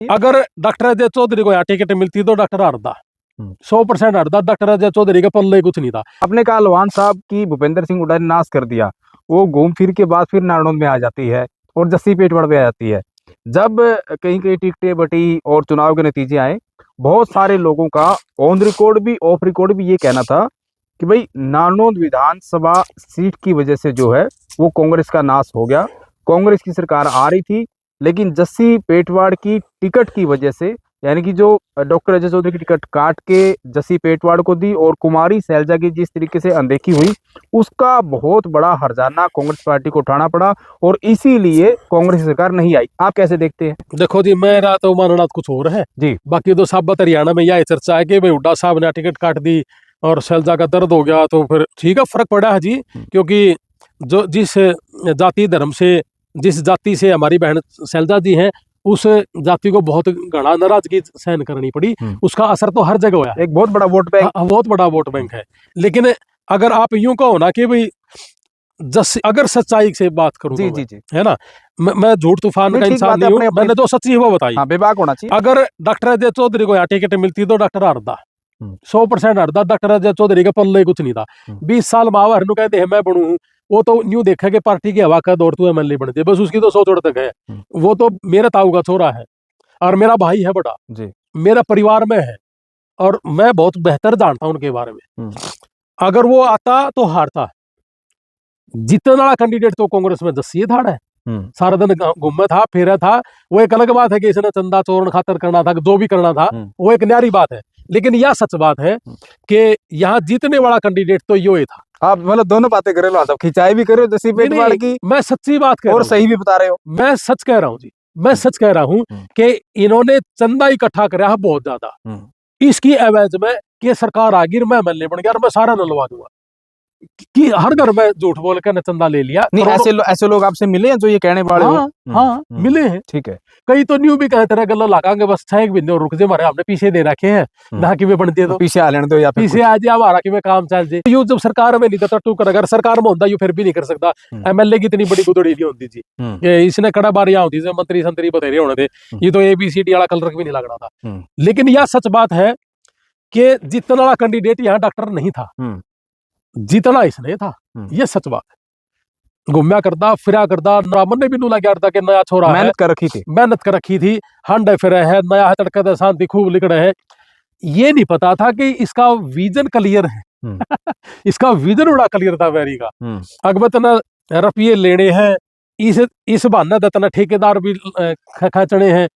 अगर डॉक्टर अजय चौधरी को यहाँ टिकट मिलती तो डॉक्टर हरदा 100% हरदा। डॉक्टर अजय चौधरी के पल्ले कुछ नहीं था। आपने कहा लवान साहब की भूपेंद्र सिंह हुड्डा ने नाश कर दिया, वो घूम फिर के बाद फिर नारनौंद में आ जाती है और जस्सी पेटवाड़ में आ जाती है। जब कहीं कहीं टिकटें बटी और चुनाव के नतीजे आए, बहुत सारे लोगों का ऑन रिकॉर्ड भी ऑफ रिकॉर्ड भी ये कहना था कि भाई नारनौंद विधानसभा सीट की वजह से जो है वो कांग्रेस का नाश हो गया। कांग्रेस की सरकार आ रही थी, लेकिन जस्सी पेटवाड़ की टिकट की वजह से, यानी कि जो डॉक्टर अजय चौधरी की टिकट काट के जस्सी पेटवाड़ को दी और कुमारी सैलजा की जिस तरीके से अनदेखी हुई, उसका बहुत बड़ा हर्जाना कांग्रेस पार्टी को उठाना पड़ा और इसीलिए कांग्रेस सरकार नहीं आई। आप कैसे देखते हैं? देखो जी, मेरा तो मानना कुछ और है जी। बाकी तो सब हरियाणा में यह चर्चा है कि भाई हुड्डा साहब ने टिकट काट दी और सैलजा का दर्द हो गया, तो फिर ठीक है, फर्क पड़ा है जी। क्योंकि जो जिस जाति धर्म से, जिस जाति से हमारी बहन सैलजा जी हैं, उस जाति को बहुत घना नाराजगी सहन करनी पड़ी। उसका असर तो हर जगह हुआ। एक बहुत बड़ा वोट बैंक, बहुत बड़ा वोट बैंक है। लेकिन अगर आप यूं कहो ना कि भाई अगर सच्चाई से बात करूं जी, तो जी, जी, है ना, मैं झूठ तूफान का इंसान नहीं हूं। मैंने जो सच्ची वो बताई। हाँ, बेबाक होना चाहिए। अगर डॉक्टर अजय चौधरी को यहाँ टिकट मिलती तो डॉक्टर हरदा 100% हरदा। डॉक्टर अजय चौधरी के पल्ले कुछ नहीं था। 20 साल मावा हरनू कहते हैं मैं बनू, वो तो न्यू देखा कि पार्टी की हवा का दौर तू एमएलए बन जाए, बस उसकी तो सोच तक है। वो तो मेरे ताऊ का छोरा है और मेरा भाई है बड़ा जी, मेरा परिवार में है और मैं बहुत बेहतर जानता हूं उनके बारे में। अगर वो आता तो हारता। जीतने वाला कैंडिडेट तो कांग्रेस में जस्सी था है। सारा दिन घूमे था, फेरा था। वो एक अलग बात है कि इसने चंदा चोरण खातर करना था, जो भी करना था वो एक न्यारी बात है। लेकिन यह सच बात है कि यहाँ जीतने वाला कैंडिडेट तो यो ही था। आप मतलब दोनों बातें कर रहे हो, खिंचाई भी कर रहे हो जस्सी पेटवाड़ की, मैं सच्ची बात कर रहा हूं और सही भी बता रहे हो। मैं सच कह रहा हूं जी, मैं सच कह रहा हूं कि इन्होंने चंदा इकट्ठा कराया है बहुत ज्यादा। इसकी एवज में कि सरकार आ गई, मैं एमएलए बन गया और मैं सारा नलवा दूंगा कि हर घर में झूठ बोल कर चंदा ले लिया। नहीं, ऐसे लोग आपसे मिले हैं जो ये कहने वाले? हाँ, मिले हैं। ठीक है। कई तो न्यू भी कहते रहे गल्ला लागांगे बस 6 महीने और रुक जाए, हमारे हमने पीछे दे रखे हैं ना कि वे बनते तो पीछे आ लेने दो या पीछे आ जाए हमारा कि वे काम चल जाए। यू जब सरकार में नहीं था टू कर, अगर सरकार में होता यू फिर भी नहीं कर सकता। एमएलए की इतनी बड़ी गुदड़ी नहीं होती जी। इसने कड़ा बार यहाँ होती मंत्री संतरी बतेरे होने थे, ये तो ABCD वाला कलर भी नहीं लग रहा था। लेकिन यह सच बात है कि जीतने वाला कैंडिडेट यहाँ डॉक्टर नहीं था, जीतना इसने था। ये सच बात है। घूमया करता फिरा करता, रामन ने भी नूला क्या था कि नया छोरा मेहनत कर रखी थी, हंडे फिरे है, नया है, तड़का शांति खूब लिखड़े है। ये नहीं पता था कि इसका विजन क्लियर है। इसका विजन बड़ा क्लियर था वेरी का। अगबत न रुपये लेने हैं, इस बहाने तना ठेकेदार भी खचने हैं,